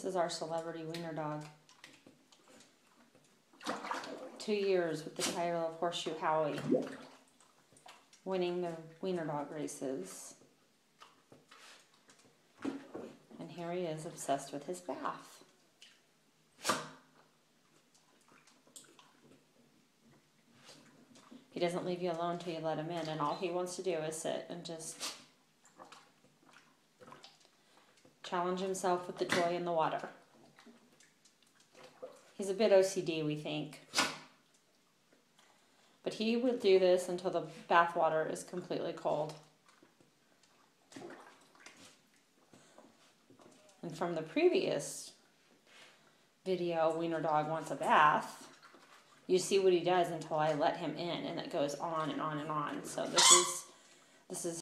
This is our celebrity wiener dog. 2 years with the title of Horseshoe Howie, winning the wiener dog races. And here he is, obsessed with his bath. He doesn't leave you alone till you let him in, and all he wants to do is sit and just challenge himself with the toy in the water. He's a bit OCD, we think. But he will do this until the bath water is completely cold. And from the previous video, Wiener Dog Wants a Bath, you see what he does until I let him in, and it goes on and on and on. So this is